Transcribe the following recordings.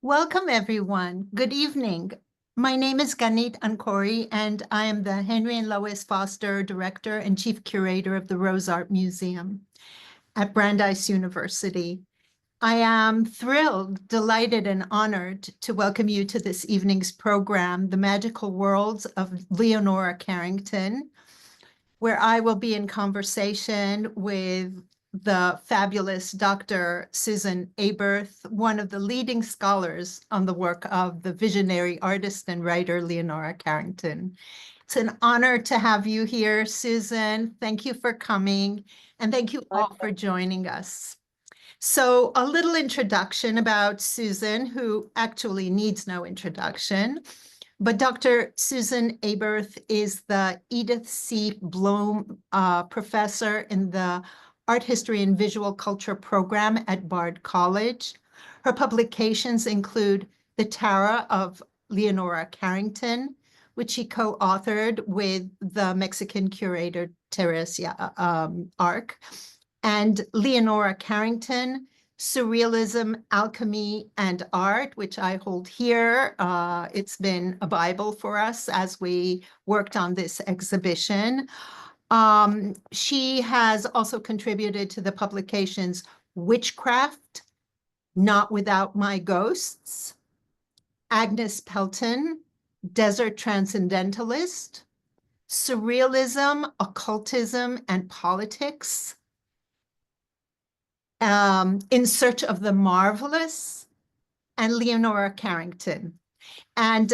Welcome, everyone. Good evening. My name is Gannit Ankori, and I am the Henry and Lois Foster Director and Chief Curator of the Rose Art Museum at Brandeis University. I am thrilled, delighted, and honored to welcome you to this evening's program, The Magical Worlds of Leonora Carrington, where I will be in conversation with the fabulous Dr. Susan Aberth, one of the leading scholars on the work of the visionary artist and writer Leonora Carrington. It's an honor to have you here, Susan. Thank you for coming, and thank you all for joining us. So a little introduction about Susan, who actually needs no introduction. But Dr. Susan Aberth is the Edith C. Blum Professor in the Art History and Visual Culture program at Bard College. Her publications include The Tara of Leonora Carrington, which she co-authored with the Mexican curator Teresia Arc, and Leonora Carrington, Surrealism, Alchemy, and Art, which I hold here. It's been a Bible for us as we worked on this exhibition. She has also contributed to the publications Witchcraft, Not Without My Ghosts, Agnes Pelton, Desert Transcendentalist, Surrealism, Occultism, and Politics, In Search of the Marvelous, and Leonora Carrington. And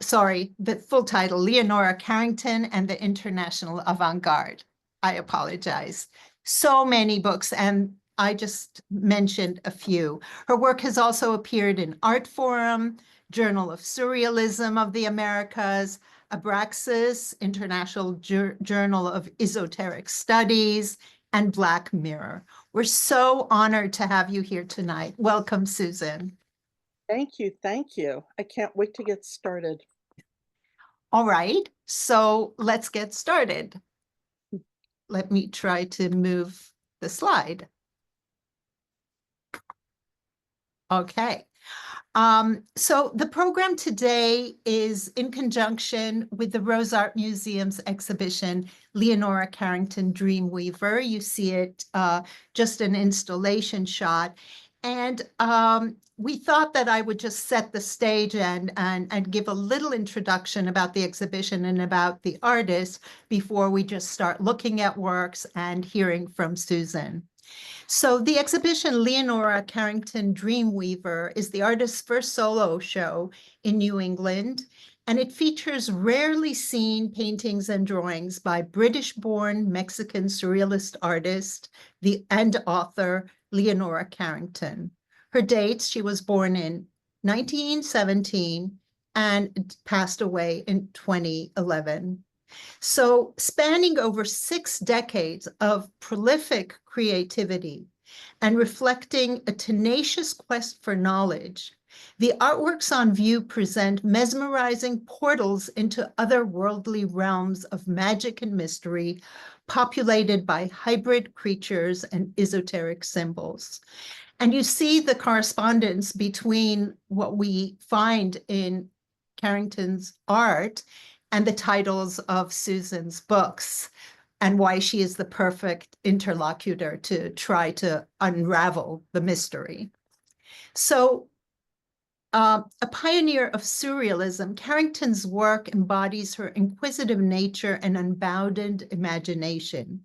sorry, the full title, Leonora Carrington and the International Avant-Garde. I apologize. So many books, and I just mentioned a few. Her work has also appeared in Art Forum, Journal of Surrealism of the Americas, Abraxas, International Journal of Esoteric Studies, and Black Mirror. We're so honored to have you here tonight. Welcome, Susan. Thank you. Thank you. I can't wait to get started. All right, so let's get started. Let me try to move the slide. Okay. So the program today is in conjunction with the Rose Art Museum's exhibition, Leonora Carrington Dreamweaver. You see it just an installation shot. And we thought that I would just set the stage and give a little introduction about the exhibition and about the artist before we just start looking at works and hearing from Susan. So the exhibition Leonora Carrington Dreamweaver is the artist's first solo show in New England, and it features rarely seen paintings and drawings by British-born Mexican surrealist artist and author Leonora Carrington. Her dates: she was born in 1917 and passed away in 2011. So spanning over 6 decades of prolific creativity and reflecting a tenacious quest for knowledge, the artworks on view present mesmerizing portals into otherworldly realms of magic and mystery, populated by hybrid creatures and esoteric symbols. And you see the correspondence between what we find in Carrington's art and the titles of Susan's books, and why she is the perfect interlocutor to try to unravel the mystery. So, a pioneer of surrealism, Carrington's work embodies her inquisitive nature and unbounded imagination.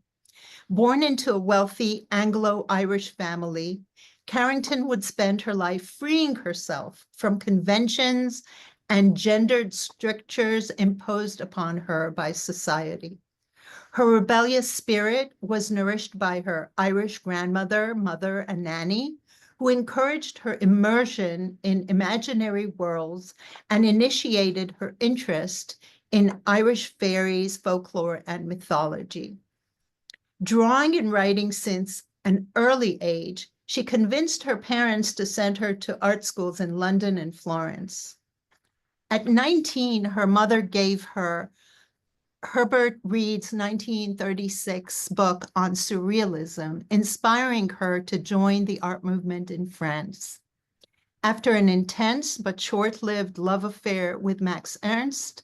Born into a wealthy Anglo-Irish family, Carrington would spend her life freeing herself from conventions and gendered strictures imposed upon her by society. Her rebellious spirit was nourished by her Irish grandmother, mother, and nanny, who encouraged her immersion in imaginary worlds and initiated her interest in Irish fairies, folklore, and mythology. Drawing and writing since an early age, she convinced her parents to send her to art schools in London and Florence. At 19, her mother gave her Herbert Reed's 1936 book on surrealism, inspiring her to join the art movement in France. After an intense but short-lived love affair with Max Ernst,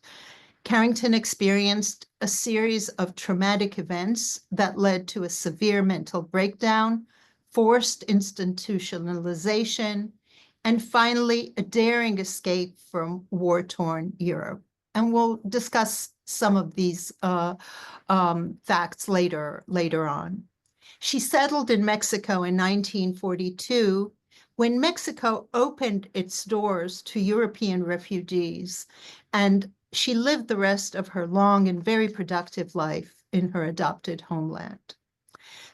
Carrington experienced a series of traumatic events that led to a severe mental breakdown, forced institutionalization, and finally a daring escape from war-torn Europe. And we'll discuss some of these facts later on. She settled in Mexico in 1942 when Mexico opened its doors to European refugees, and she lived the rest of her long and very productive life in her adopted homeland.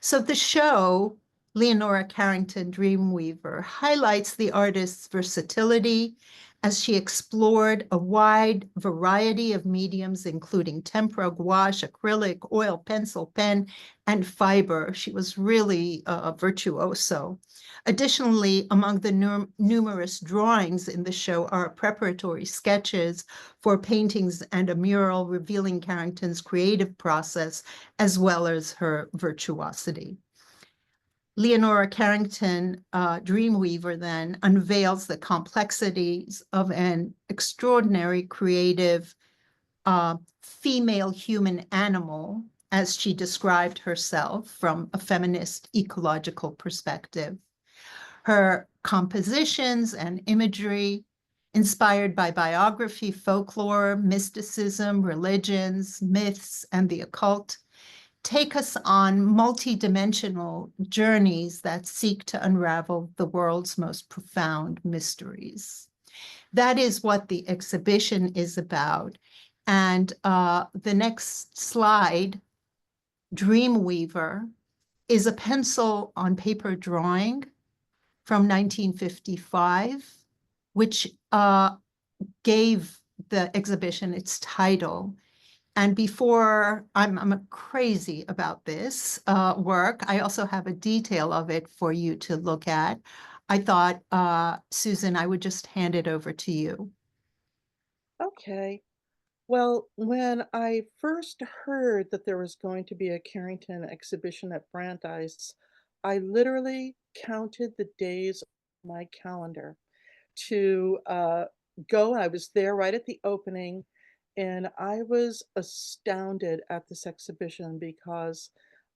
So the show, Leonora Carrington Dreamweaver, highlights the artist's versatility as she explored a wide variety of mediums, including tempera, gouache, acrylic, oil, pencil, pen, and fiber. She was really a virtuoso. Additionally, among the numerous drawings in the show are preparatory sketches for paintings and a mural revealing Carrington's creative process as well as her virtuosity. Leonora Carrington, Dreamweaver, then unveils the complexities of an extraordinary creative female human animal, as she described herself from a feminist ecological perspective. Her compositions and imagery, inspired by biography, folklore, mysticism, religions, myths, and the occult, take us on multidimensional journeys that seek to unravel the world's most profound mysteries. That is what the exhibition is about. And the next slide, Dreamweaver, is a pencil on paper drawing from 1955, which gave the exhibition its title. And before, I'm crazy about this work. I also have a detail of it for you to look at. I thought, Susan, I would just hand it over to you. Okay. Well, when I first heard that there was going to be a Carrington exhibition at Brandeis, I literally counted the days on my calendar to go. I was there right at the opening, and I was astounded at this exhibition because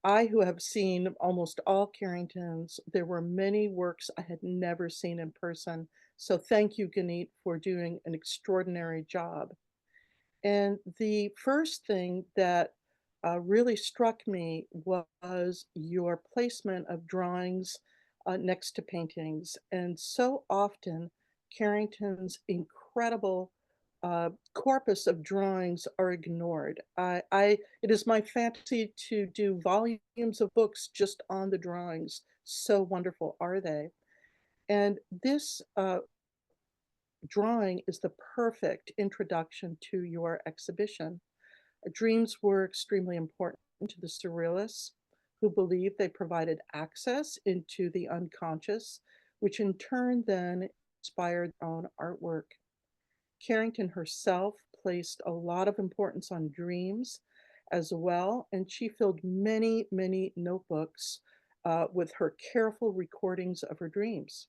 I, who have seen almost all Carringtons, there were many works I had never seen in person. So thank you, Gannit, for doing an extraordinary job. And the first thing that really struck me was your placement of drawings next to paintings. And so often, Carrington's incredible corpus of drawings are ignored. It is my fantasy to do volumes of books just on the drawings. So wonderful are they? And this drawing is the perfect introduction to your exhibition. Dreams were extremely important to the surrealists, who believed they provided access into the unconscious, which in turn then inspired their own artwork. Carrington herself placed a lot of importance on dreams as well, and she filled many, many notebooks with her careful recordings of her dreams.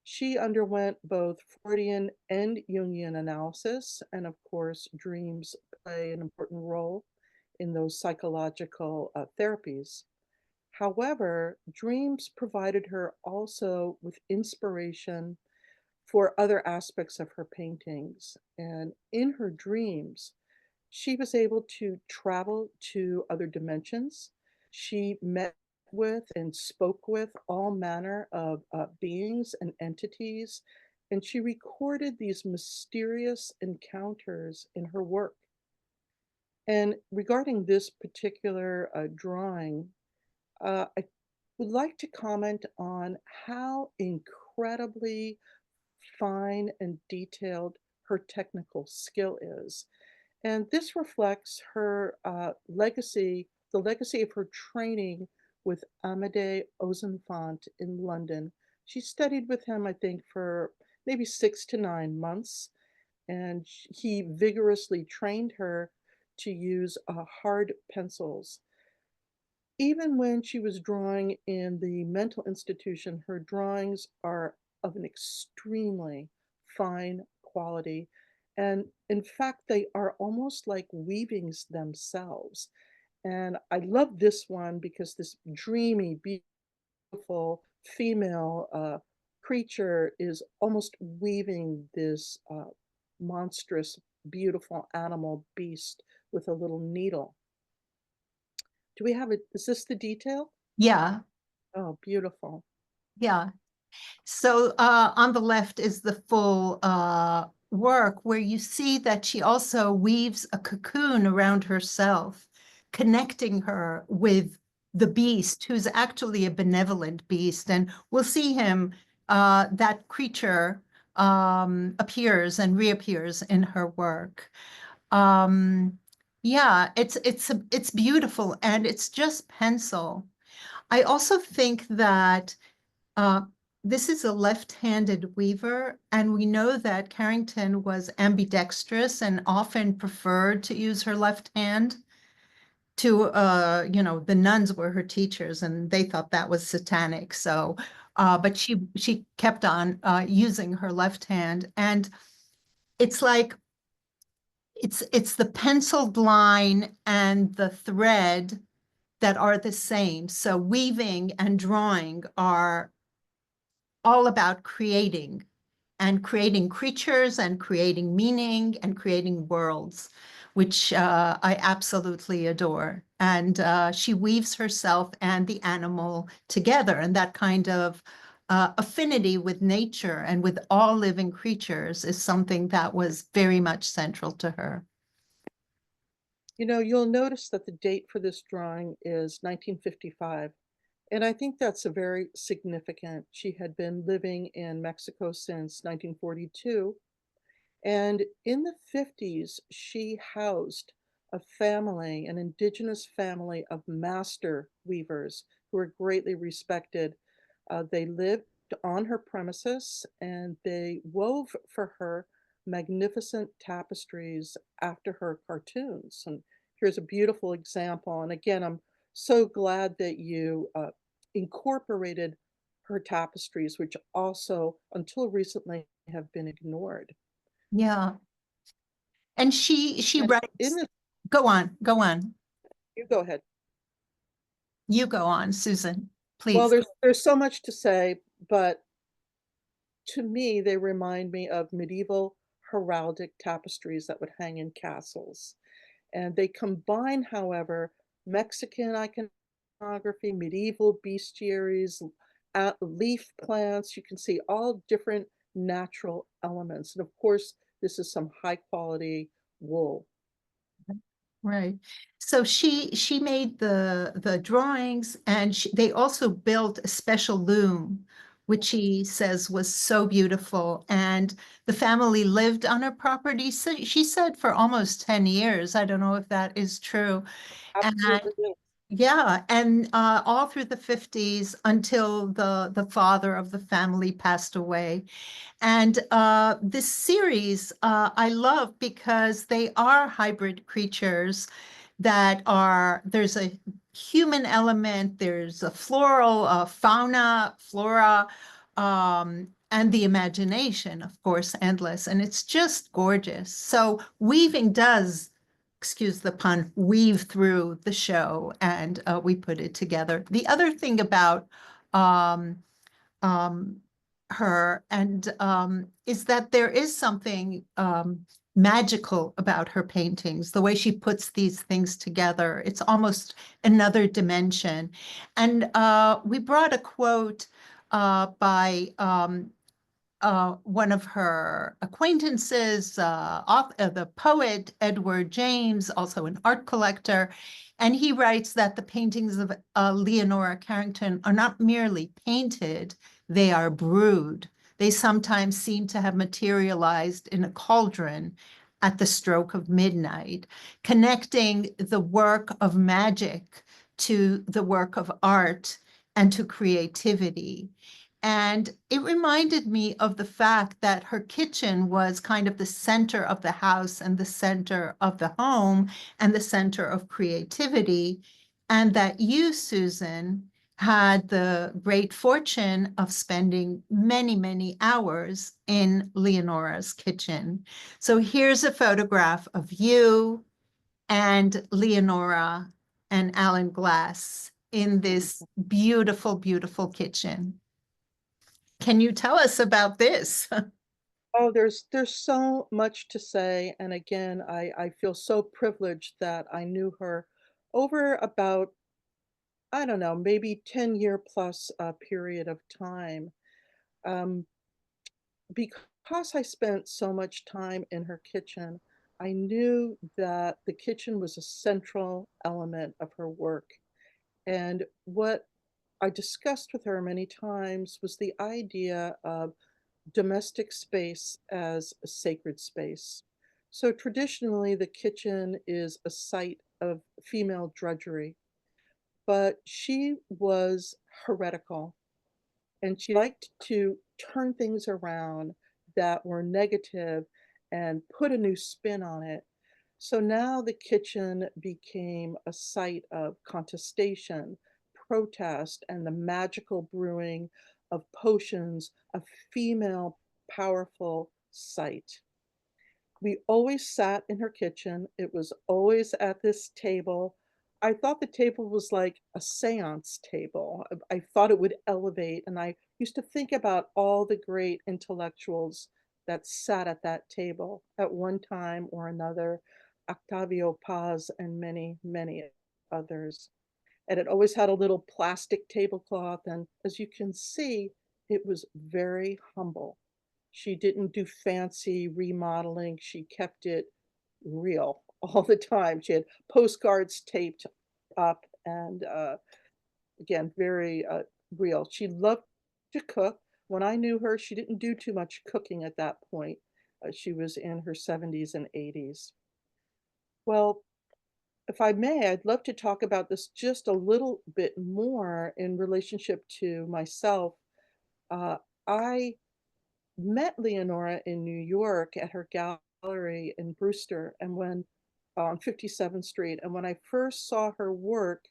She underwent both Freudian and Jungian analysis, and of course, dreams play an important role in those psychological therapies. However, dreams provided her also with inspiration for other aspects of her paintings. And in her dreams, she was able to travel to other dimensions. She met with and spoke with all manner of beings and entities, and she recorded these mysterious encounters in her work. And regarding this particular drawing, I would like to comment on how incredibly fine and detailed her technical skill is. And this reflects her legacy, the legacy of her training with Amédée Ozenfant in London. She studied with him, I think, for maybe 6 to 9 months, and he vigorously trained her to use hard pencils. Even when she was drawing in the mental institution, her drawings are of an extremely fine quality. And in fact, they are almost like weavings themselves. And I love this one because this dreamy, beautiful female creature is almost weaving this monstrous, beautiful animal beast with a little needle. Do we have it? Is this the detail? Yeah, Oh, beautiful. yeah. So on the left is the full work where you see that she also weaves a cocoon around herself, connecting her with the beast, who's actually a benevolent beast. And we'll see him, that creature appears and reappears in her work. Um, yeah, it's beautiful and it's just pencil. I also think that uh, this is a left-handed weaver, and we know that Carrington was ambidextrous and often preferred to use her left hand to, the nuns were her teachers, and they thought that was satanic. So, but she kept on using her left hand, and it's like it's the penciled line and the thread that are the same. So weaving and drawing are all about creating and creating creatures and creating meaning and creating worlds, which I absolutely adore. And she weaves herself and the animal together, and that kind of affinity with nature and with all living creatures is something that was very much central to her. You know, you'll notice that the date for this drawing is 1955. And I think that's a very significant. She had been living in Mexico since 1942. And in the 50s, she housed a family, an indigenous family of master weavers who were greatly respected. They lived on her premises and they wove for her magnificent tapestries after her cartoons. And here's a beautiful example. And again, I'm so glad that you incorporated her tapestries, which also, until recently, have been ignored. Yeah. And she And in writes, this, go on, go on. you go ahead. You go on, Susan, Well, please. there's so much to say, but to me, they remind me of medieval heraldic tapestries that would hang in castles. And they combine, however, Mexican iconography, medieval bestiaries, leaf plants. You can see all different natural elements. And of course, this is some high quality wool. Right. So she made the drawings, and they also built a special loom, which she says was so beautiful. And the family lived on her property. So she said for almost 10 years. I don't know if that is true. And Absolutely. yeah, and all through the 50s until the father of the family passed away. And this series I love because they are hybrid creatures that are, there's a human element, there's a floral, fauna, flora, and the imagination, of course, endless. And it's just gorgeous. So weaving does, excuse the pun, weave through the show, and we put it together. The other thing about um, um, her and is that there is something magical about her paintings, the way she puts these things together. It's almost another dimension. And we brought a quote by one of her acquaintances, the poet Edward James, also an art collector. And he writes that the paintings of Leonora Carrington are not merely painted, they are brewed. They sometimes seem to have materialized in a cauldron at the stroke of midnight, connecting the work of magic to the work of art and to creativity. And it reminded me of the fact that her kitchen was kind of the center of the house and the center of the home and the center of creativity. And that you, Susan, had the great fortune of spending many, many hours in Leonora's kitchen. So here's a photograph of you and Leonora and Alan Glass in this beautiful, beautiful kitchen. Can you tell us about this? Oh, there's so much to say, and again, I feel so privileged that I knew her over about, I don't know, maybe 10-year plus period of time. Um, because I spent so much time in her kitchen, I knew that the kitchen was a central element of her work. And what I discussed with her many times was the idea of domestic space as a sacred space. So traditionally, the kitchen is a site of female drudgery, but she was heretical and she liked to turn things around that were negative and put a new spin on it. So now the kitchen became a site of contestation, protest, and the magical brewing of potions, a female powerful site. We always sat in her kitchen. It was always at this table. I thought the table was like a seance table. I thought it would elevate, and I used to think about all the great intellectuals that sat at that table at one time or another, Octavio Paz and many, many others. And it always had a little plastic tablecloth, and as you can see, it was very humble. She didn't do fancy remodeling. She kept it real all the time. She had postcards taped up and again, very real. She loved to cook. When I knew her, she didn't do too much cooking at that point. She was in her 70s and 80s. Well, if I may, I'd love to talk about this just a little bit more in relationship to myself. Uh, I met Leonora in New York at her gallery in Brewster and when on 57th Street. And when I first saw her work,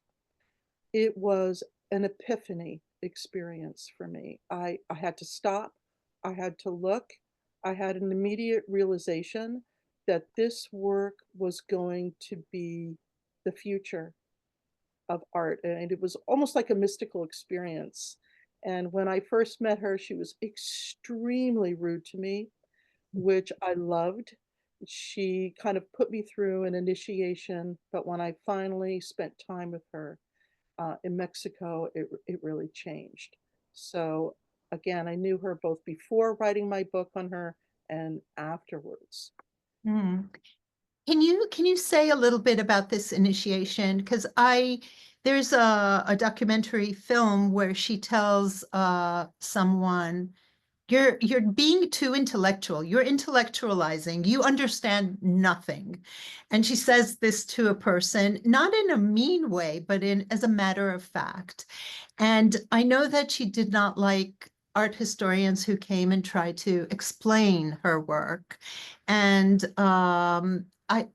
it was an epiphany experience for me. I had to stop, I had to look, I had an immediate realization that this work was going to be the future of art. And it was almost like a mystical experience. And when I first met her, she was extremely rude to me, which I loved. She kind of put me through an initiation, but when I finally spent time with her in Mexico, it really changed. So again, I knew her both before writing my book on her and afterwards. Hmm. Can you say a little bit about this initiation? Because there's a documentary film where she tells someone, you're being too intellectual. You're intellectualizing. You understand nothing. And she says this to a person, not in a mean way, but in as a matter of fact. And I know that she did not like art historians who came and tried to explain her work. And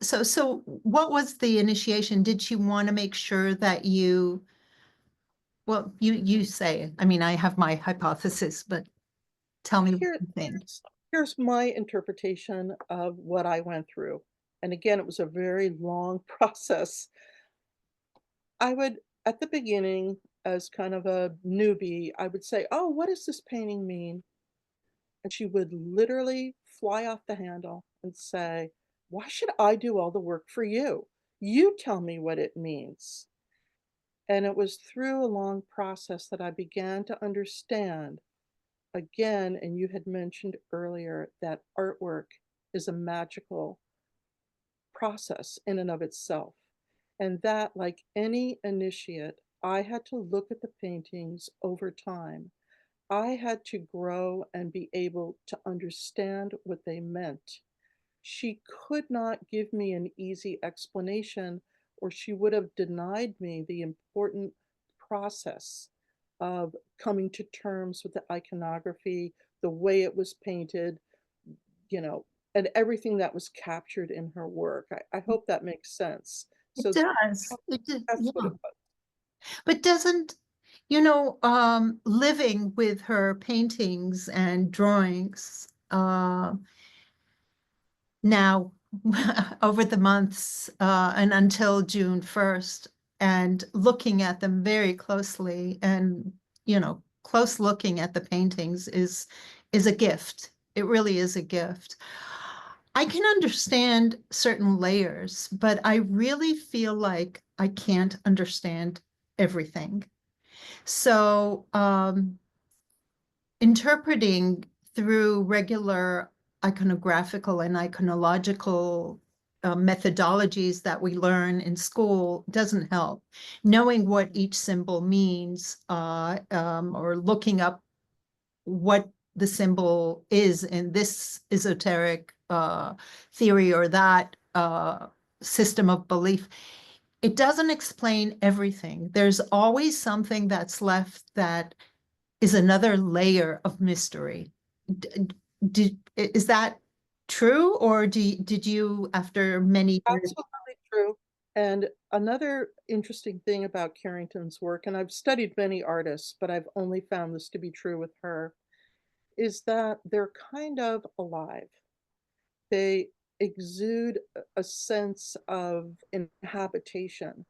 so what was the initiation? Did she want to make sure that well, you say, I mean, I have my hypothesis, but tell me what Here, you think. here's my interpretation of what I went through. And again, it was a very long process. I would, at the beginning, as kind of a newbie, I would say, "Oh, what does this painting mean?" And she would literally fly off the handle and say, "Why should I do all the work for you? You tell me what it means." And it was through a long process that I began to understand again, and you had mentioned earlier that artwork is a magical process in and of itself. And that, like any initiate, I had to look at the paintings over time. I had to grow and be able to understand what they meant. She could not give me an easy explanation, or she would have denied me the important process of coming to terms with the iconography, the way it was painted, you know, and everything that was captured in her work. I hope that makes sense. It So does. It did, that's what yeah. it was. But doesn't living with her paintings and drawings, now over the months, and until June 1st, and looking at them very closely, and, close looking at the paintings is a gift. It really is a gift. I can understand certain layers, but I really feel like I can't understand everything. So, interpreting through regular iconographical and iconological methodologies that we learn in school doesn't help. Knowing what each symbol means, or looking up what the symbol is in this esoteric theory or that system of belief, it doesn't explain everything. There's always something that's left that is another layer of mystery. Is that true, or did you, after many years? Absolutely true. And another interesting thing about Carrington's work, and I've studied many artists, but I've only found this to be true with her, is that they're kind of alive. They exude a sense of inhabitation.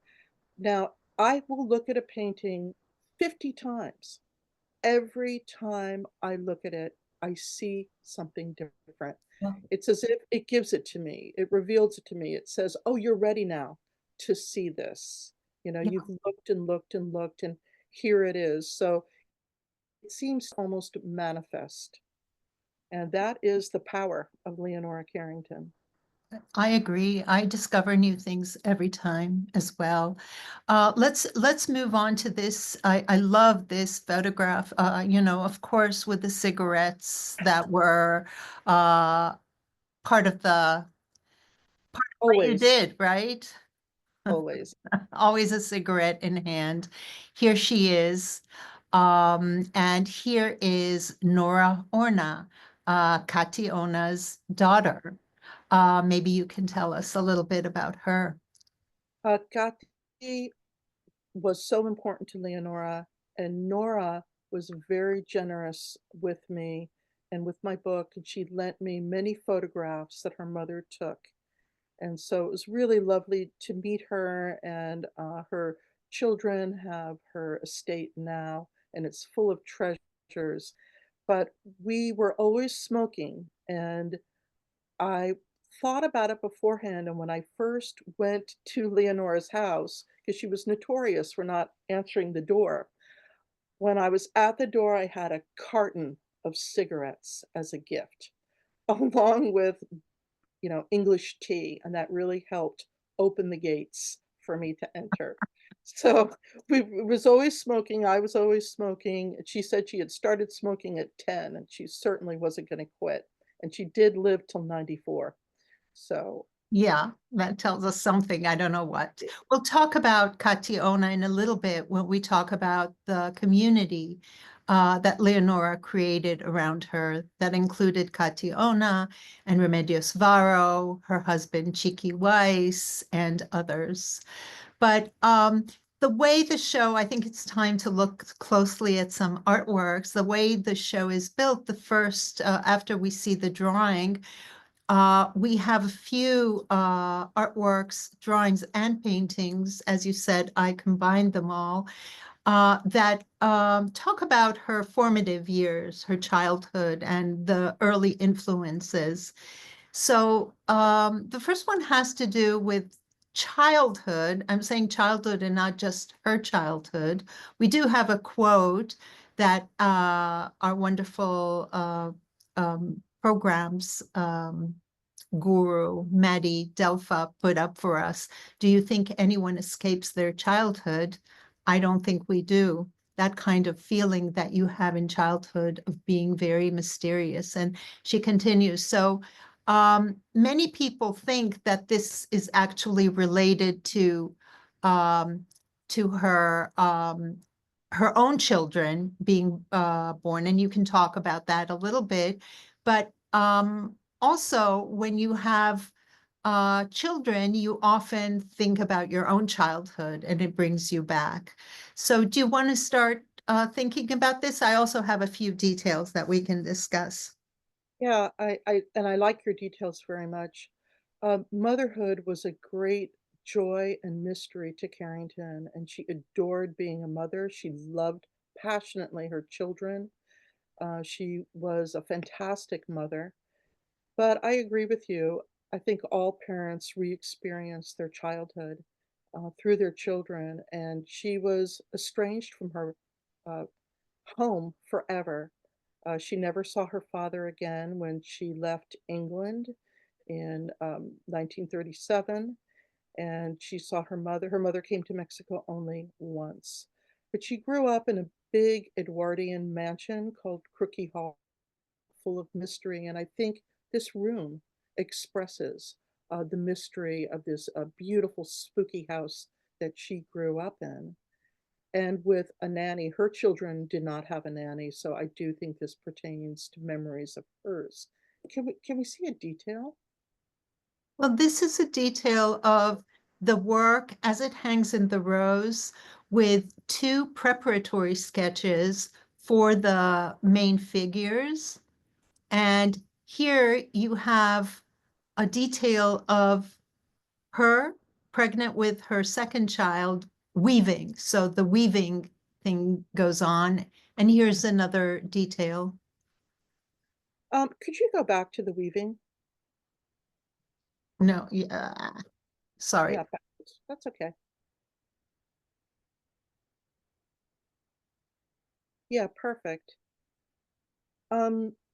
Now, I will look at a painting 50 times. Every time I look at it, I see something different. Yeah. It's as if it gives it to me. It reveals it to me. It says, "Oh, you're ready now to see this." Yeah. You've looked and looked and looked, and here it is. So it seems almost manifest. And that is the power of Leonora Carrington. I agree. I discover new things every time as well. Let's move on to this. I love this photograph. Of course, with the cigarettes that were part of what you Always, did, right? always. Always a cigarette in hand. Here she is. And here is Nora Orna, Kati Ona's daughter. Maybe you can tell us a little bit about her. Kati was so important to Leonora, and Nora was very generous with me and with my book, and she lent me many photographs that her mother took. And so it was really lovely to meet her, and her children have her estate now, and it's full of treasures. But we were always smoking, and I thought about it beforehand. And when I first went to Leonora's house, because she was notorious for not answering the door, when I was at the door, I had a carton of cigarettes as a gift, along with English tea, and that really helped open the gates for me to enter. So we was always smoking. I was always smoking. She said she had started smoking at 10, and she certainly wasn't going to quit. And she did live till 94. So Yeah, that tells us something. I don't know what. We'll talk about Kationa in a little bit when we talk about the community that Leonora created around her that included Kationa and Remedios Varo, her husband Chiqui Weiss, and others. But the way the show, I think it's time to look closely at some artworks. The way the show is built, the first, after we see the drawing, we have a few artworks, drawings, and paintings. As you said, I combined them all, that talk about her formative years, her childhood, and the early influences. So the first one has to do with childhood. I'm saying childhood and not just her childhood. We do have a quote that our wonderful programs guru Maddie Delpha put up for us. Do you think anyone escapes their childhood? I don't think we do. That kind of feeling that you have in childhood of being very mysterious. And she continues, so many people think that this is actually related to her own children being born, and you can talk about that a little bit. But also, when you have children, you often think about your own childhood, and it brings you back. So, do you want to start thinking about this. I also have a few details that we can discuss. Yeah, I like your details very much. Motherhood was a great joy and mystery to Carrington, and she adored being a mother. She loved passionately her children. She was a fantastic mother. But I agree with you. I think all parents re-experience their childhood through their children, and she was estranged from her uh, home forever. She never saw her father again when she left England in 1937, and she saw her mother. Her mother came to Mexico only once, but she grew up in a big Edwardian mansion called Crookie Hall, full of mystery. And I think this room expresses the mystery of this beautiful, spooky house that she grew up in. And with a nanny, her children did not have a nanny, so I do think this pertains to memories of hers. Can we see a detail? Well, this is a detail of the work as it hangs in the rows with two preparatory sketches for the main figures. And here you have a detail of her pregnant with her second child weaving. So the weaving thing goes on. And here's another detail. Could you go back to the weaving? No, yeah, sorry. Yeah, backwards. That's okay. Yeah, perfect.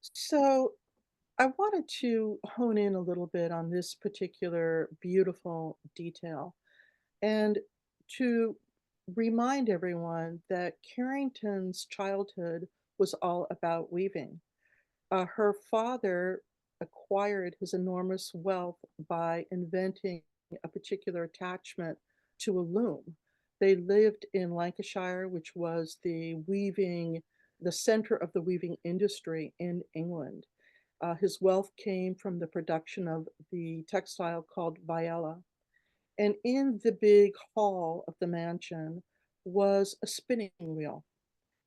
So I wanted to hone in a little bit on this particular beautiful detail and to remind everyone that Carrington's childhood was all about weaving. Her father acquired his enormous wealth by inventing a particular attachment to a loom. They lived in Lancashire, which was the center of the weaving industry in England. His wealth came from the production of the textile called viella. And in the big hall of the mansion was a spinning wheel.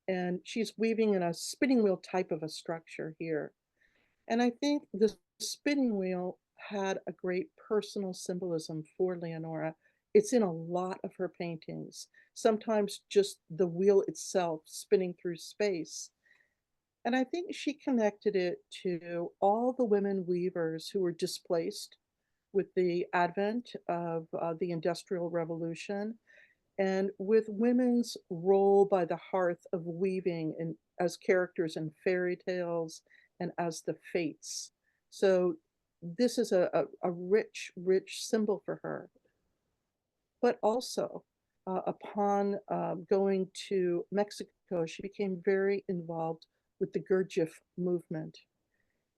And she's weaving in a spinning wheel type of a structure here. And I think the spinning wheel had a great personal symbolism for Leonora. It's in a lot of her paintings, sometimes just the wheel itself spinning through space. And I think she connected it to all the women weavers who were displaced with the advent of the Industrial Revolution and with women's role by the hearth of weaving and as characters in fairy tales and as the fates. So this is a rich, rich symbol for her. But also, upon going to Mexico, she became very involved with the Gurdjieff movement.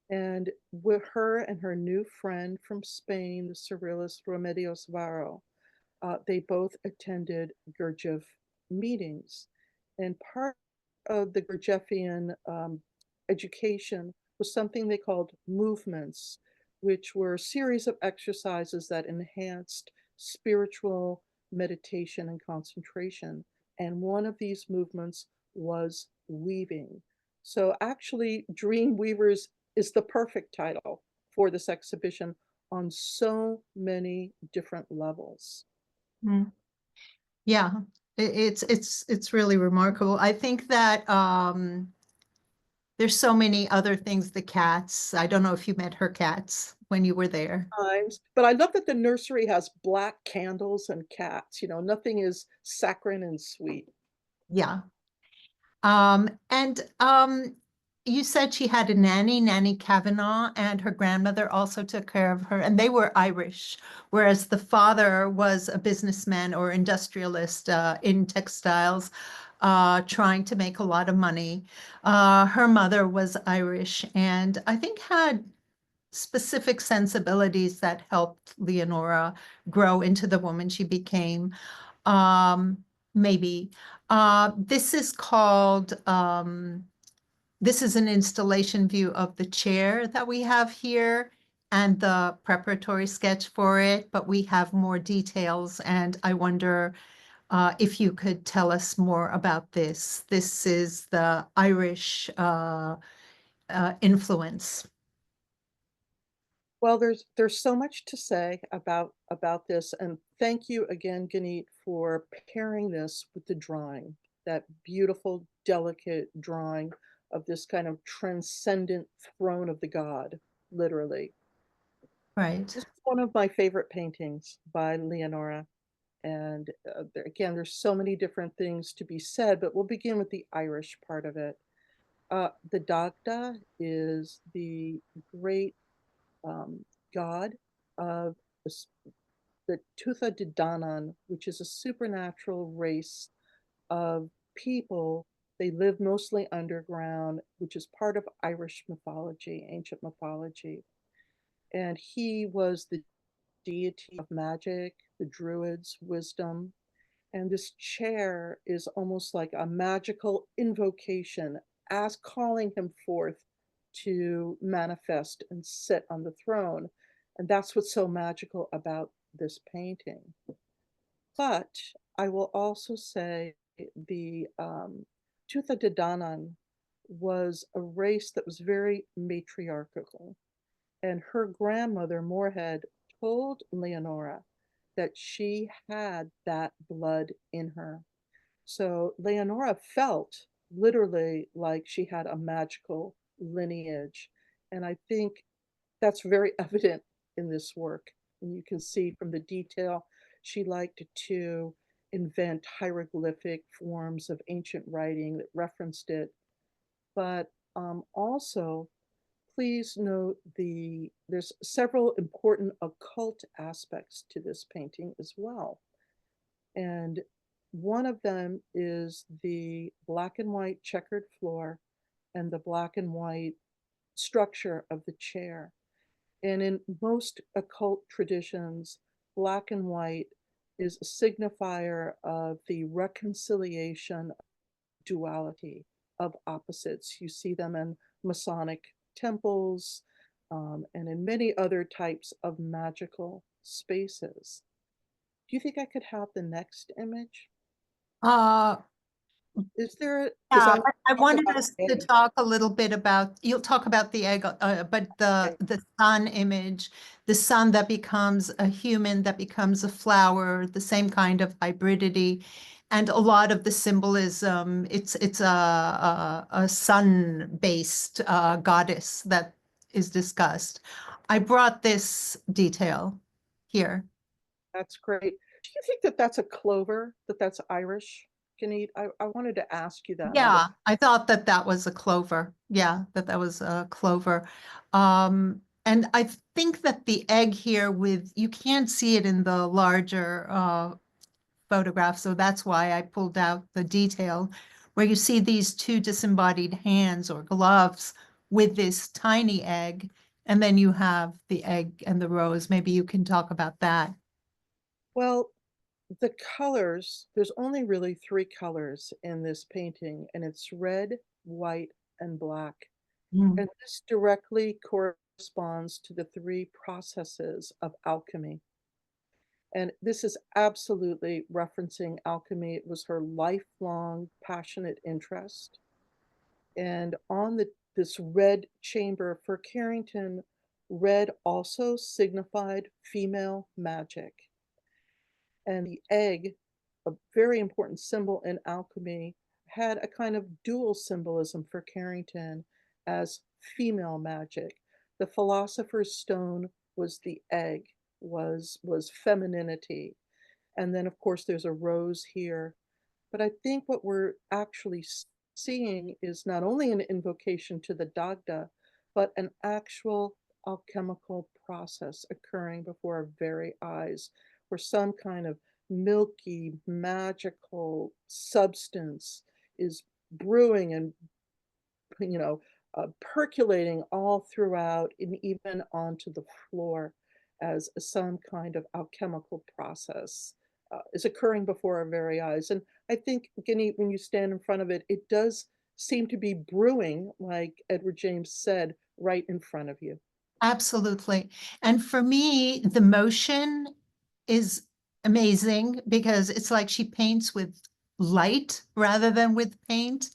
And with her and her new friend from Spain, the surrealist Remedios Varo, they both attended Gurdjieff meetings. And part of the Gurdjieffian education was something they called movements, which were a series of exercises that enhanced spiritual meditation and concentration. And one of these movements was weaving. So actually, Dream Weavers is the perfect title for this exhibition on so many different levels. Mm. Yeah, it's really remarkable. I think that there's so many other things. The cats. I don't know if you met her cats when you were there. Times, but I love that the nursery has black candles and cats. Nothing is saccharine and sweet. Yeah. And you said she had a nanny, Nanny Kavanagh, and her grandmother also took care of her, and they were Irish, whereas the father was a businessman or industrialist in textiles, trying to make a lot of money. Her mother was Irish and I think had specific sensibilities that helped Leonora grow into the woman she became. Um, maybe. This is called, this is an installation view of the chair that we have here and the preparatory sketch for it, but we have more details and I wonder if you could tell us more about this. This is the Irish influence. Well, there's so much to say about this, and thank you again, Gannit, for pairing this with the drawing, that beautiful, delicate drawing of this kind of transcendent throne of the god, literally. Right. This is one of my favorite paintings by Leonora, and again, there's so many different things to be said, but we'll begin with the Irish part of it. The Dagda is the great god of the Tuatha De Danann, which is a supernatural race of people. They live mostly underground, which is part of Irish mythology, ancient mythology. And he was the deity of magic, the druids, wisdom. And this chair is almost like a magical invocation, as calling him forth to manifest and sit on the throne. And that's what's so magical about this painting. But I will also say the Tuatha De Danann was a race that was very matriarchal. And her grandmother, Moorhead, told Leonora that she had that blood in her. So Leonora felt literally like she had a magical lineage. And I think that's very evident in this work. And you can see from the detail, she liked to invent hieroglyphic forms of ancient writing that referenced it. But also, please note there's several important occult aspects to this painting as well. And one of them is the black and white checkered floor and the black and white structure of the chair. And in most occult traditions, black and white is a signifier of the reconciliation, duality of opposites. You see them in Masonic temples and in many other types of magical spaces. Do you think I could have the next image? Uh, Is there, because Yeah, I I talk wanted about us to egg. talk a little bit about, you'll talk about the egg, but Okay. the sun image, the sun that becomes a human, that becomes a flower, the same kind of hybridity, and a lot of the symbolism. It's a sun-based goddess that is discussed. I brought this detail here. That's great. Do you think that that's a clover, that that's Irish, Gannit? I wanted to ask you that. I Yeah, wasn't. I thought that that was a clover. Yeah, that was a clover. And I think that the egg here with, you can't see it in the larger photograph, so that's why I pulled out the detail where you see these two disembodied hands or gloves with this tiny egg, and then you have the egg and the rose. Maybe you can talk about that. Well, the colors, there's only really three colors in this painting, and it's red, white, and black. Mm. And this directly corresponds to the three processes of alchemy. And this is absolutely referencing alchemy. It was her lifelong passionate interest. And on this red chamber for Carrington, red also signified female magic. And the egg, a very important symbol in alchemy, had a kind of dual symbolism for Carrington as female magic. The philosopher's stone was the egg, was femininity. And then of course there's a rose here. But I think what we're actually seeing is not only an invocation to the Dagda, but an actual alchemical process occurring before our very eyes, where some kind of milky, magical substance is brewing and, you know, percolating all throughout and even onto the floor as some kind of alchemical process is occurring before our very eyes. And I think, Gannit, when you stand in front of it, it does seem to be brewing, like Edward James said, right in front of you. Absolutely. And for me, the motion is amazing because it's like she paints with light rather than with paint,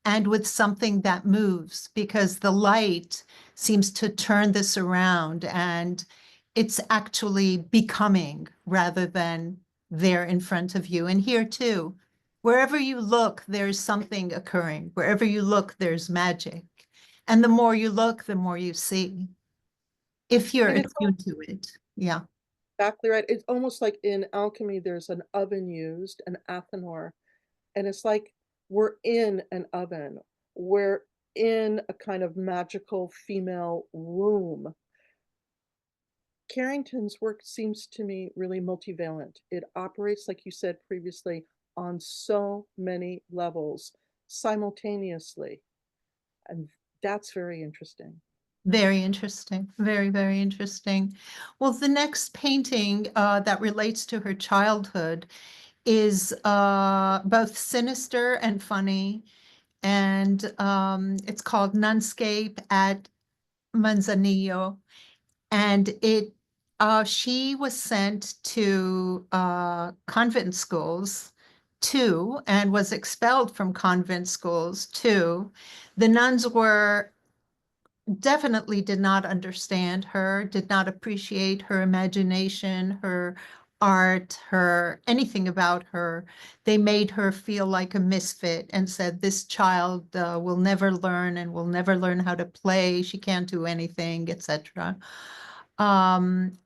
and with something that moves, because the light seems to turn this around and it's actually becoming rather than there in front of you. And here too, wherever you look, there's something occurring. Wherever you look, there's magic. And the more you look, the more you see, if you're And it's attuned to it. Yeah. exactly right. It's almost like in alchemy, there's an oven used, an athanor, and it's like we're in an oven. We're in a kind of magical female womb. Carrington's work seems to me really multivalent. It operates, like you said previously, on so many levels simultaneously. And that's very interesting. Very interesting. Very, very interesting. Well, the next painting that relates to her childhood is both sinister and funny, and it's called Nunscape at Manzanillo. And she was sent to convent schools too, and was expelled from convent schools too. The nuns were definitely did not understand her, did not appreciate her imagination, her art, her anything about her. They made her feel like a misfit and said, this child will never learn and will never learn how to play. She can't do anything, etc. And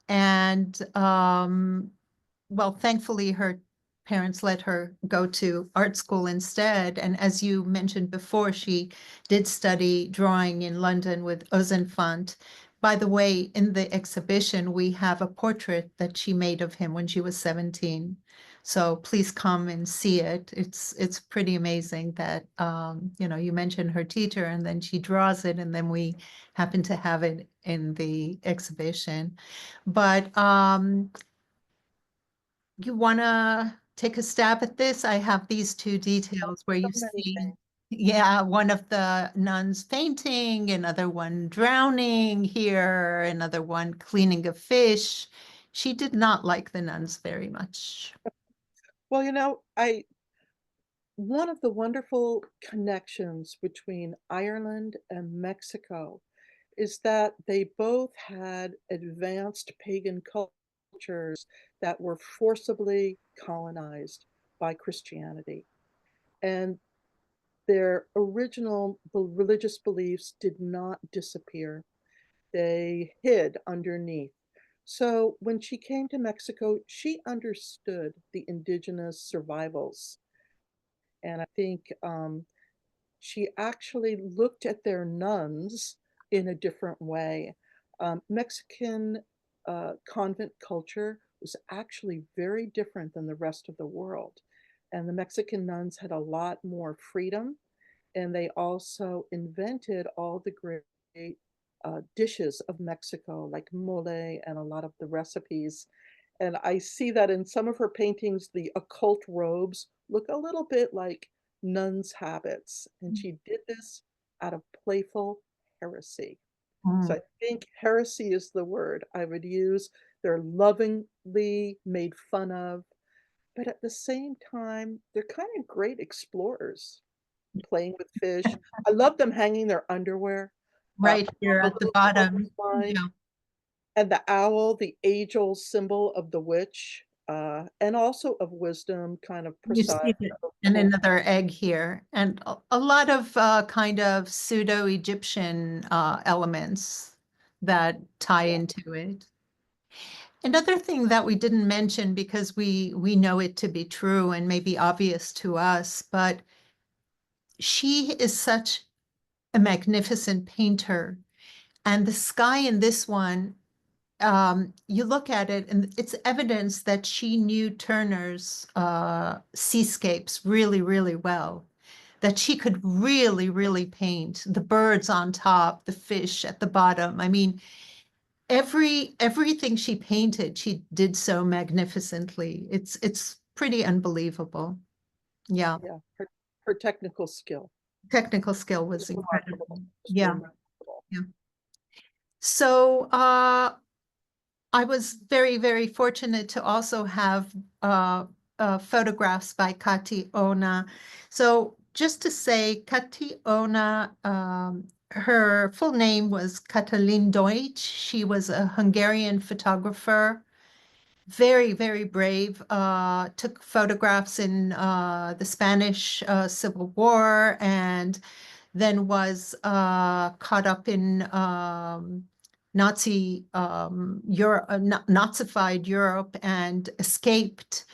well, thankfully, her parents let her go to art school instead. And as you mentioned before, she did study drawing in London with Ozenfant. By the way, in the exhibition, we have a portrait that she made of him when she was 17. So please come and see it. It's pretty amazing that you mentioned her teacher and then she draws it, and then we happen to have it in the exhibition. But you want to take a stab at this? I have these two details where So you many see, things. yeah, one of the nuns fainting, another one drowning here, another one cleaning a fish. She did not like the nuns very much. Well, one of the wonderful connections between Ireland and Mexico is that they both had advanced pagan cultures that were forcibly colonized by Christianity. And their original religious beliefs did not disappear, they hid underneath. So when she came to Mexico, she understood the indigenous survivals. And I think she actually looked at their nuns in a different way. Mexican convent culture was actually very different than the rest of the world. And the Mexican nuns had a lot more freedom, and they also invented all the great dishes of Mexico, like mole and a lot of the recipes. And I see that in some of her paintings, the occult robes look a little bit like nuns' habits. And she did this out of playful heresy. So Mm. I think heresy is the word I would use. They're lovingly made fun of, but at the same time, they're kind of great explorers playing with fish. I love them hanging their underwear Right on here the at the little bottom. clothesline. Yeah. And the owl, the age-old symbol of the witch, and also of wisdom, kind of You preside see it, over the and whole. another egg here, and a lot of kind of pseudo-Egyptian elements that tie Yeah, into it. Another thing that we didn't mention because we know it to be true and may be obvious to us, but she is such a magnificent painter. And the sky in this one, you look at it and it's evidence that she knew Turner's seascapes really, really well. That she could really, really paint the birds on top, the fish at the bottom. I mean, everything she painted, she did so magnificently. It's pretty unbelievable. Yeah, yeah. Her technical skill technical skill was is remarkable. incredible. It's Yeah, remarkable. yeah. So I was very, very fortunate to also have photographs by Kati Ona. So just to say, Kati Ona, her full name was Katalin Deutsch. She was a Hungarian photographer, very, very brave. Took photographs in the Spanish Civil War and then was caught up in Nazi Europe, Nazified Europe, and escaped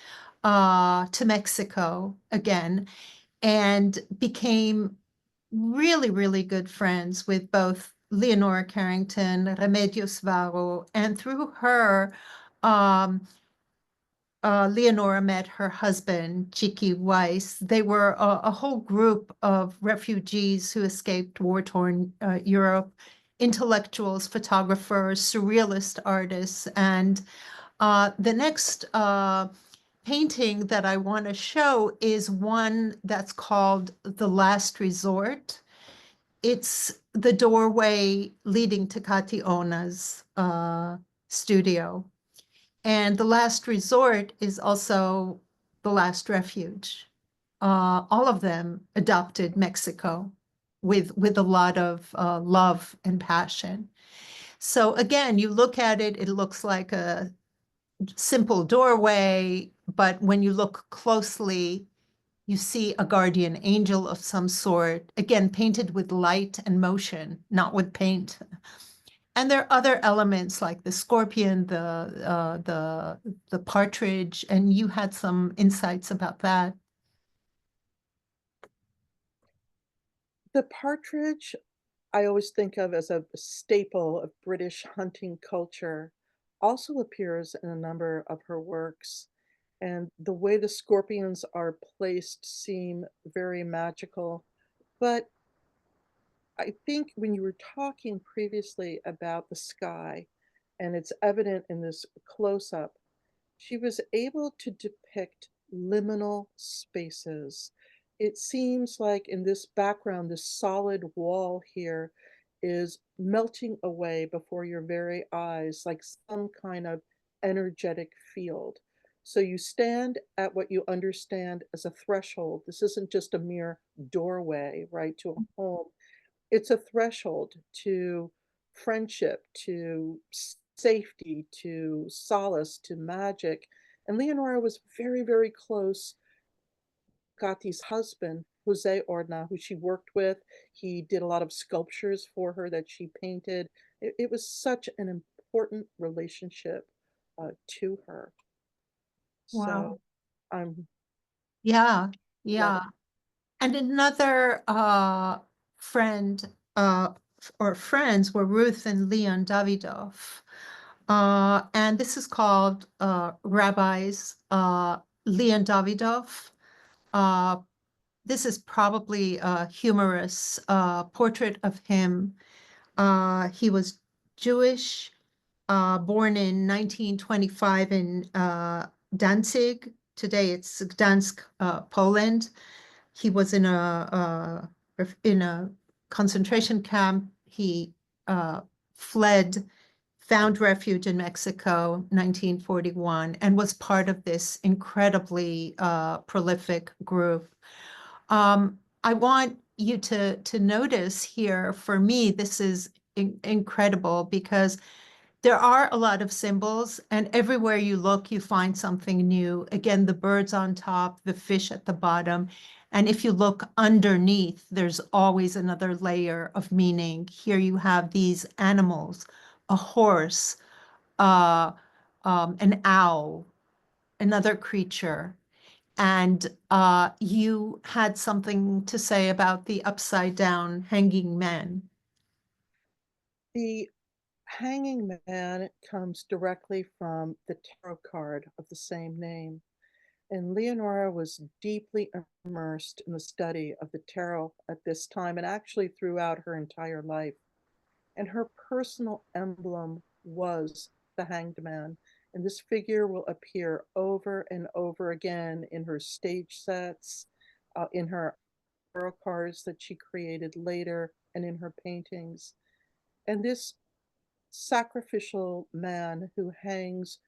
to Mexico again, and became really, really good friends with both Leonora Carrington, Remedios Varo, and through her, um, Leonora met her husband, Chiki Weiss. They were a whole group of refugees who escaped war-torn Europe, intellectuals, photographers, surrealist artists. And the next painting that I want to show is one that's called The Last Resort. It's the doorway leading to Kati Ona's studio. And the last resort is also the last refuge. All of them adopted Mexico with a lot of love and passion. So again, you look at it, it looks like a simple doorway, but when you look closely, you see a guardian angel of some sort, again, painted with light and motion, not with paint. And there are other elements like the scorpion, the partridge, and you had some insights about that. The partridge, I always think of as a staple of British hunting culture, also appears in a number of her works. And the way the scorpions are placed seem very magical. But I think when you were talking previously about the sky, and it's evident in this close up, she was able to depict liminal spaces. It seems like in this background, this solid wall here is melting away before your very eyes, like some kind of energetic field. So you stand at what you understand as a threshold. This isn't just a mere doorway, right, to a home. It's a threshold to friendship, to safety, to solace, to magic. And Leonora was very, very close. Gati's husband, Jose Ordna, who she worked with, he did a lot of sculptures for her that she painted. It was such an important relationship to her. Wow. So I'm Yeah, love yeah. it. And another friend or friends were Ruth and Leon Davidoff. And this is called Rabbis Leon Davidoff. Uh, this is probably a humorous portrait of him. He was Jewish, born in 1925 in Danzig. Today it's Gdansk, Poland. He was in a concentration camp. He fled, found refuge in Mexico, 1941, and was part of this incredibly prolific group. I want you to notice here, for me, this is incredible because there are a lot of symbols, and everywhere you look, you find something new. Again, the birds on top, the fish at the bottom. And if you look underneath, there's always another layer of meaning. Here you have these animals, a horse, uh, an owl, another creature. And you had something to say about the upside down hanging man. The Hanging Man comes directly from the tarot card of the same name. And Leonora was deeply immersed in the study of the tarot at this time and actually throughout her entire life. And her personal emblem was the Hanged Man. And this figure will appear over and over again in her stage sets, in her tarot cards that she created later, and in her paintings. And this sacrificial man who hangs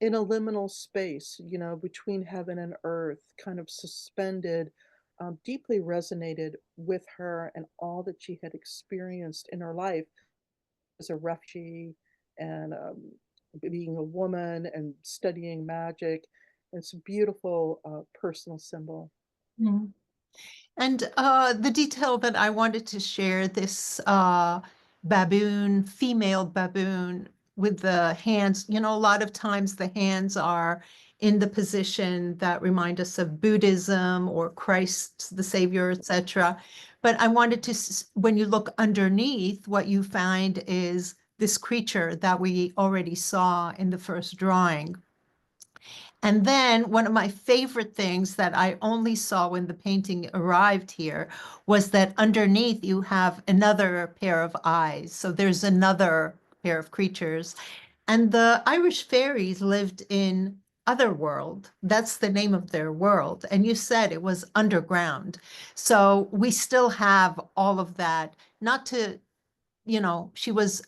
in a liminal space, you know, between heaven and earth, kind of suspended, deeply resonated with her and all that she had experienced in her life as a refugee and being a woman and studying magic. It's a beautiful personal symbol. Mm. And the detail that I wanted to share, this baboon, female baboon with the hands, you know, a lot of times the hands are in the position that remind us of Buddhism or Christ the Savior, etc. But I wanted to, when you look underneath, what you find is this creature that we already saw in the first drawing. And then one of my favorite things that I only saw when the painting arrived here was that underneath you have another pair of eyes. So there's another pair of creatures. And the Irish fairies lived in Otherworld. That's the name of their world. And you said it was underground. So we still have all of that, not to, you know, she was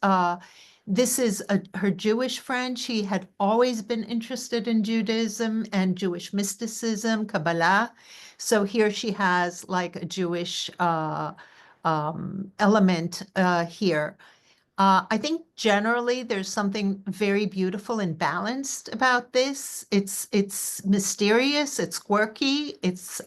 this is her Jewish friend. She had always been interested in Judaism and Jewish mysticism, Kabbalah. So here she has like a Jewish element here. I think generally there's something very beautiful and balanced about this. It's mysterious, it's quirky, it's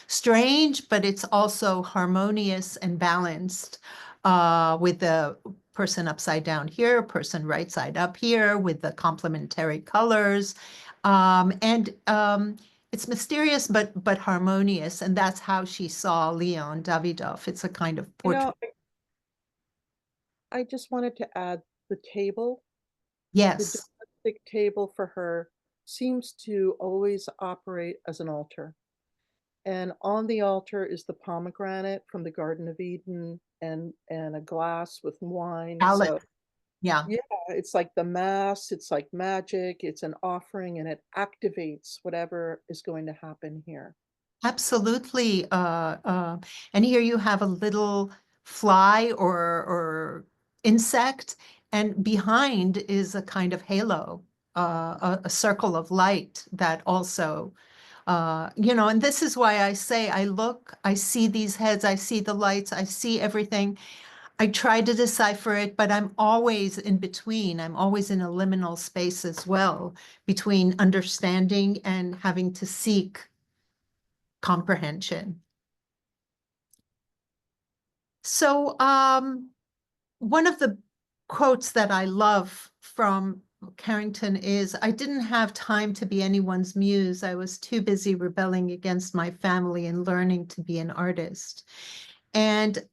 strange, but it's also harmonious and balanced with the person upside down here, person right side up here with the complementary colors. And it's mysterious but harmonious, and that's how she saw Leon Davidoff. It's a kind of You portrait. know, I just wanted to add the table. The Yes. domestic table for her seems to always operate as an altar. And on the altar is the pomegranate from the Garden of Eden and a glass with wine. Salad. So Yeah, yeah, it's like the mass, it's like magic, it's an offering and it activates whatever is going to happen here. absolutely. And here you have a little fly or insect, and behind is a kind of halo, a circle of light that also, you know, and this is why I say I look, I see these heads, I see the lights, I see everything. I try to decipher it, but I'm always in between. I'm always in a liminal space as well, between understanding and having to seek comprehension. So, one of the quotes that I love from Carrington is, I didn't have time to be anyone's muse. I was too busy rebelling against my family and learning to be an artist. And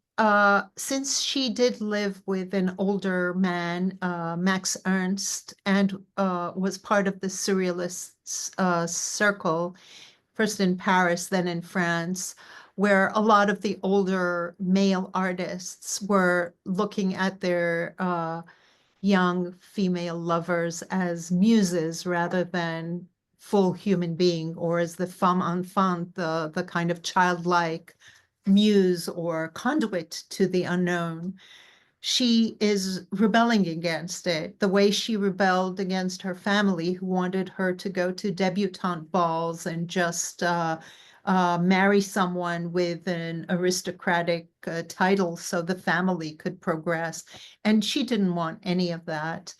since she did live with an older man, Max Ernst, and was part of the Surrealist circle, first in Paris, then in France, where a lot of the older male artists were looking at their young female lovers as muses rather than full human being, or as the femme enfant, the kind of childlike muse or conduit to the unknown. She is rebelling against it, the way she rebelled against her family, who wanted her to go to debutante balls and just marry someone with an aristocratic title so the family could progress. And she didn't want any of that.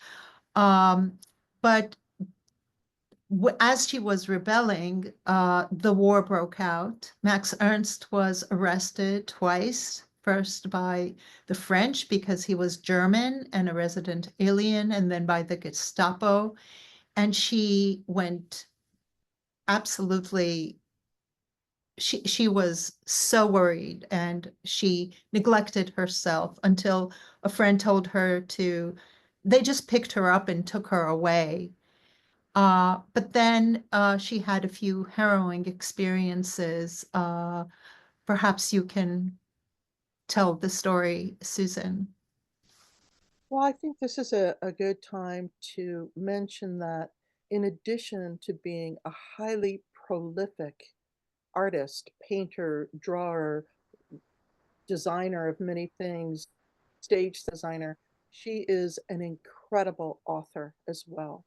But as she was rebelling, the war broke out. Max Ernst was arrested twice, first by the French because he was German and a resident alien, and then by the Gestapo. And she went absolutely, she was so worried, and she neglected herself until a friend told her to, they just picked her up and took her away. But then she had a few harrowing experiences. Perhaps you can tell the story, Susan. Well, I think this is a good time to mention that in addition to being a highly prolific artist, painter, drawer, designer of many things, stage designer, She is an incredible author as well,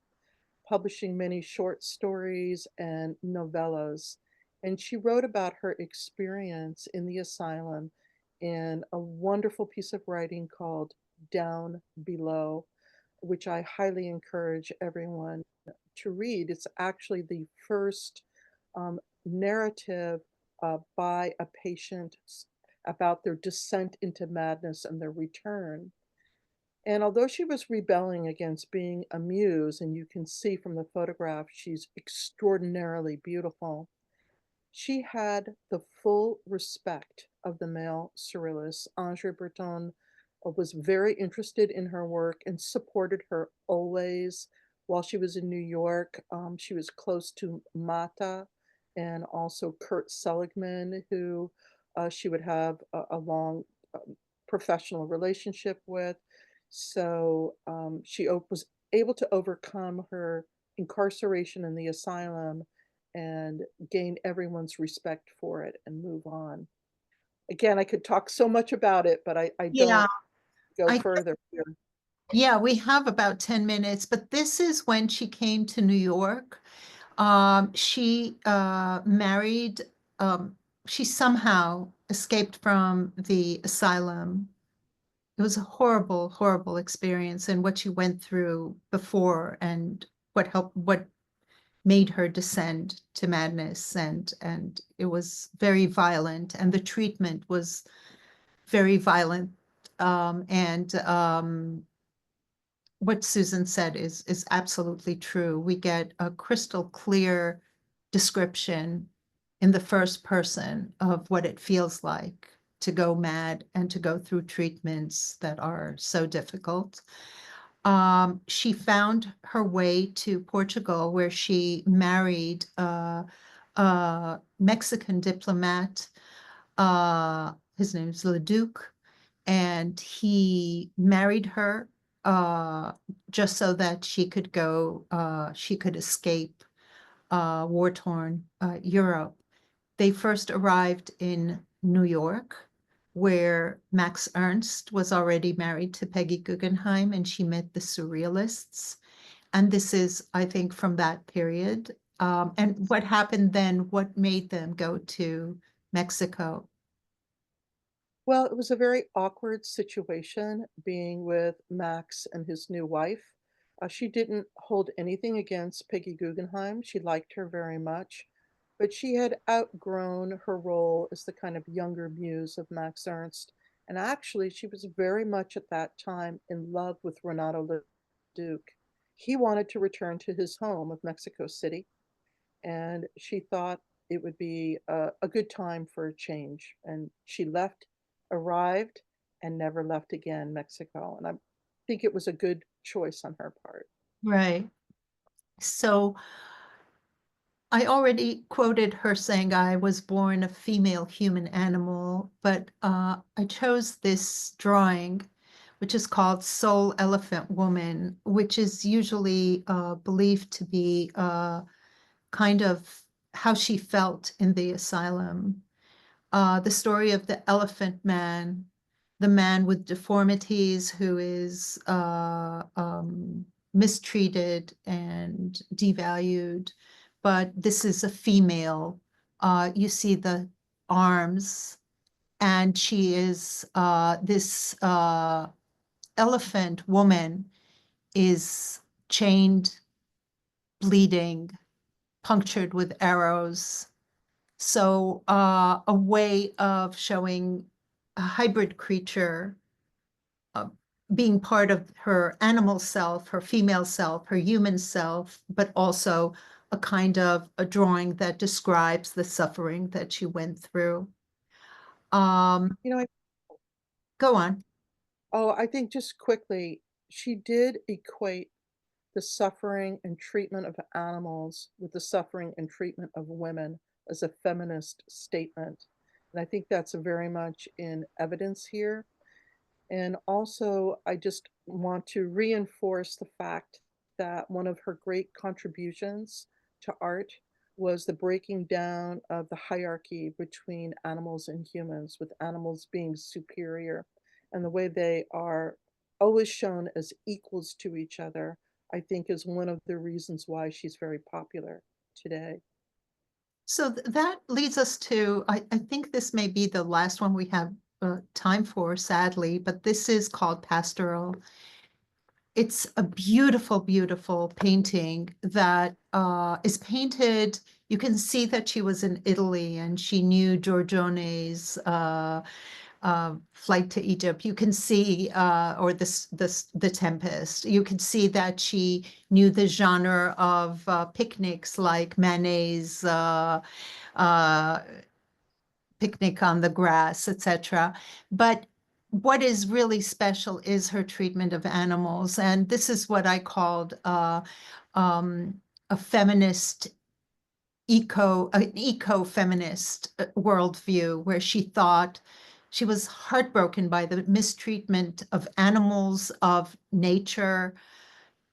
publishing many short stories and novellas. And she wrote about her experience in the asylum in a wonderful piece of writing called Down Below, which I highly encourage everyone to read. It's actually the first narrative by a patient about their descent into madness and their return. And although she was rebelling against being a muse, and you can see from the photograph, she's extraordinarily beautiful, she had the full respect of the male surrealists. André Breton was very interested in her work and supported her always. While she was in New York, she was close to Mata and also Kurt Seligman, who she would have a long professional relationship with. So she was able to overcome her incarceration in the asylum and gain everyone's respect for it and move on. Again, I could talk so much about it, but I Yeah, don't go I further here. yeah, we have about 10 minutes, but this is when she came to New York. She married, she somehow escaped from the asylum. It was a horrible, horrible experience, and what she went through before and what made her descend to madness, and it was very violent, and the treatment was very violent. And what Susan said is absolutely true. We get a crystal clear description in the first person of what it feels like to go mad and to go through treatments that are so difficult. She found her way to Portugal, where she married a Mexican diplomat. His name's Leduc, and he married her uh, just so that she could escape war-torn Europe. They first arrived in New York, where Max Ernst was already married to Peggy Guggenheim, and she met the Surrealists. And this is, I think, from that period. And what happened then, what made them go to Mexico? Well, it was a very awkward situation being with Max and his new wife. She didn't hold anything against Peggy Guggenheim. She liked her very much, but she had outgrown her role as the kind of younger muse of Max Ernst. And actually, she was very much at that time in love with Renato Leduc. He wanted to return to his home of Mexico City, and she thought it would be a good time for a change. And she left, arrived, and never left again Mexico. And I think it was a good choice on her part. Right. So I already quoted her saying I was born a female human animal, but I chose this drawing, which is called Soul Elephant Woman, which is usually believed to be kind of how she felt in the asylum. The story of the elephant man, the man with deformities who is mistreated and devalued. But this is a female. You see the arms, and she is this elephant woman is chained, bleeding, punctured with arrows. So a way of showing a hybrid creature uh, being part of her animal self, her female self, her human self, but also a kind of a drawing that describes the suffering that she went through. Um, You know, Go on. I think just quickly, she did equate the suffering and treatment of animals with the suffering and treatment of women as a feminist statement. And I think that's very much in evidence here. And also, I just want to reinforce the fact that one of her great contributions to art was the breaking down of the hierarchy between animals and humans, with animals being superior, and the way they are always shown as equals to each other, I think is one of the reasons why she's very popular today. So that leads us to, I think this may be the last one we have time for, sadly, but this is called Pastoral. It's a beautiful, beautiful painting that is painted. You can see that she was in Italy and she knew Giorgione's Flight to Egypt. You can see, or the Tempest. You can see that she knew the genre of picnics like Manet's uh, Picnic on the Grass, etc. But what is really special is her treatment of animals, and this is what I called um, a feminist an eco-feminist worldview, where she thought she was heartbroken by the mistreatment of animals, of nature.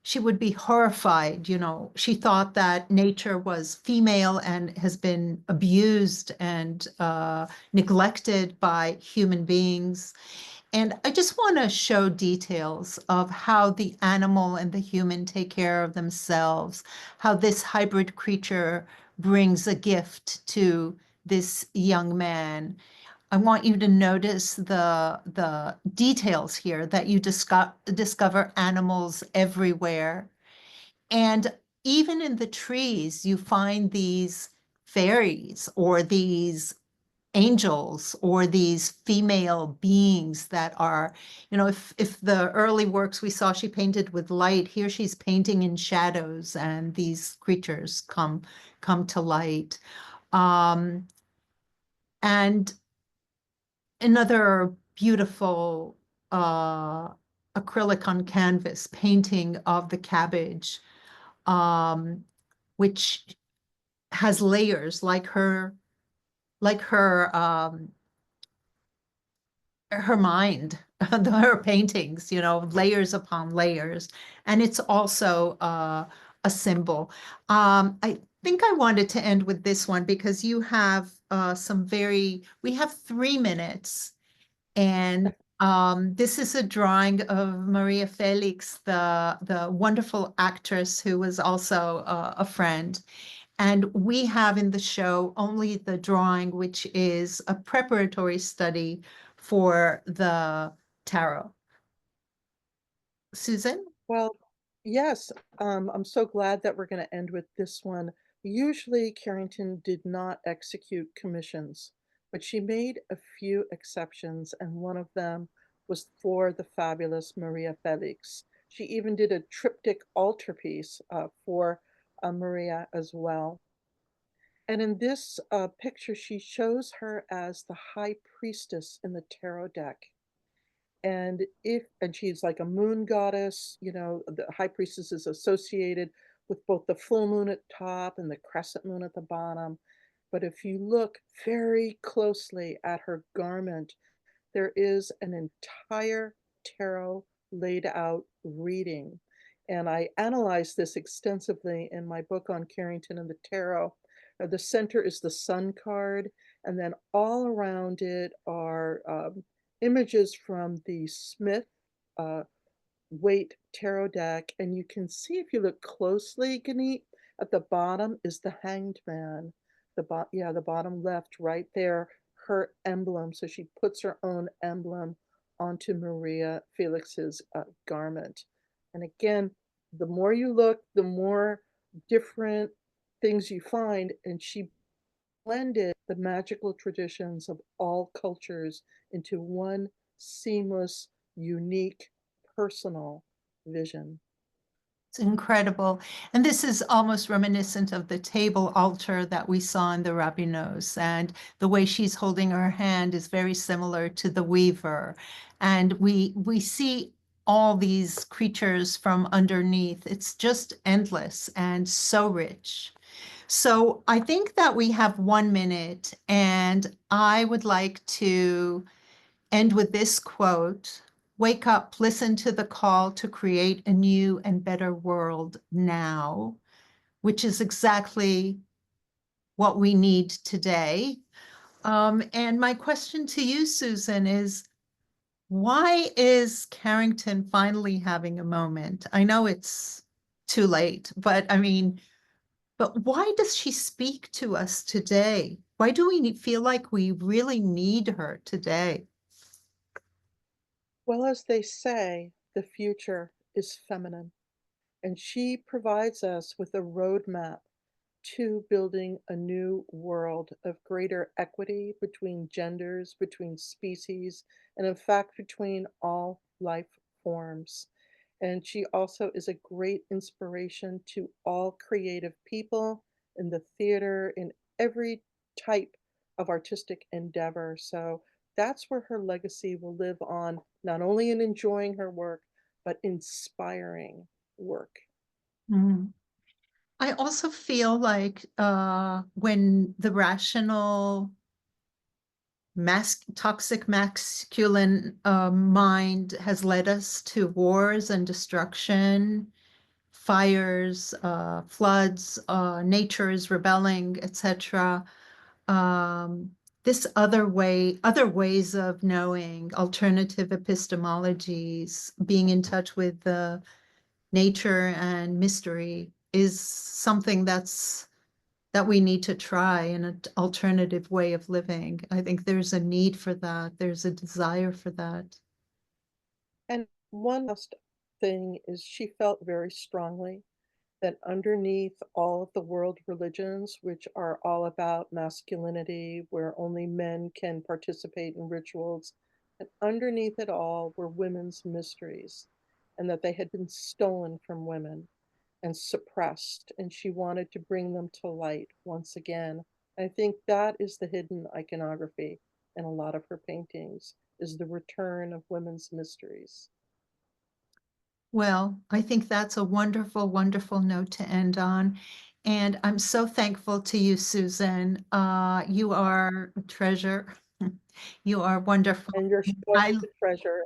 She would be horrified, you know. She thought that nature was female and has been abused and neglected by human beings. And I just want to show details of how the animal and the human take care of themselves, how this hybrid creature brings a gift to this young man. I want you to notice the details here, that you discover animals everywhere. And even in the trees, you find these fairies or these angels or these female beings that are, you know, if the early works we saw she painted with light, here she's painting in shadows and these creatures come to light. And another beautiful uh, acrylic on canvas painting of the cabbage, um, which has layers like her mind, her paintings, you know, layers upon layers. And it's also a symbol. I think I wanted to end with this one because you have we have 3 minutes. And this is a drawing of Maria Felix, the wonderful actress who was also a friend. And we have in the show only the drawing, which is a preparatory study for the tarot. Susan? Well, yes, I'm so glad that we're going to end with this one. Usually, Carrington did not execute commissions, but she made a few exceptions, and one of them was for the fabulous Maria Felix. She even did a triptych altarpiece for Maria as well. And in this picture, she shows her as the high priestess in the tarot deck. And she's like a moon goddess, you know, the high priestess is associated with both the full moon at top and the crescent moon at the bottom. But if you look very closely at her garment, there is an entire tarot laid out reading. And I analyzed this extensively in my book on Carrington and the tarot. The center is the sun card, and then all around it are images from the Smith uh, Waite tarot deck. And you can see, if you look closely, Gannit, at the bottom is the Hanged Man. The bottom left, right there, her emblem. So she puts her own emblem onto Maria Felix's garment. And again, the more you look, the more different things you find. And she blended the magical traditions of all cultures into one seamless, unique, personal vision. It's incredible. And this is almost reminiscent of the table altar that we saw in the Rabinos. And the way she's holding her hand is very similar to the weaver. And we see all these creatures from underneath. It's just endless and so rich. So I think that we have 1 minute, and I would like to end with this quote: "Wake up, listen to the call to create a new and better world now," which is exactly what we need today. And my question to you, Susan, is Why is Carrington finally having a moment? I know it's too late, but I mean, but why does she speak to us today? Why do we feel like we really need her today? Well, as they say, the future is feminine, and she provides us with a roadmap to building a new world of greater equity between genders, between species, and in fact, between all life forms. And she also is a great inspiration to all creative people in the theater, in every type of artistic endeavor. So that's where her legacy will live on, not only in enjoying her work, but inspiring work. Mm. I also feel like when the rational toxic masculine mind has led us to wars and destruction, fires, floods, nature is rebelling, etc. Um, this other ways of knowing, alternative epistemologies, being in touch with the nature and mystery is something that we need to try in an alternative way of living. I think there's a need for that. There's a desire for that. And one last thing is she felt very strongly that underneath all of the world religions, which are all about masculinity, where only men can participate in rituals, and underneath it all were women's mysteries, and that they had been stolen from women and suppressed, and she wanted to bring them to light once again. I think that is the hidden iconography in a lot of her paintings, is the return of women's mysteries. Well, I think that's a wonderful, wonderful note to end on. And I'm so thankful to you, Susan. You are a treasure. You are wonderful. And you're I spoiled to treasure.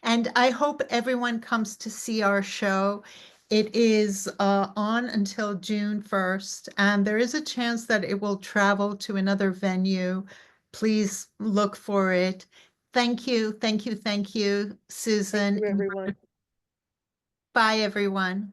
And I hope everyone comes to see our show. It is on until June 1st, and there is a chance that it will travel to another venue. Please look for it. Thank you, thank you, thank you, Thank Susan. you, everyone. Bye, everyone.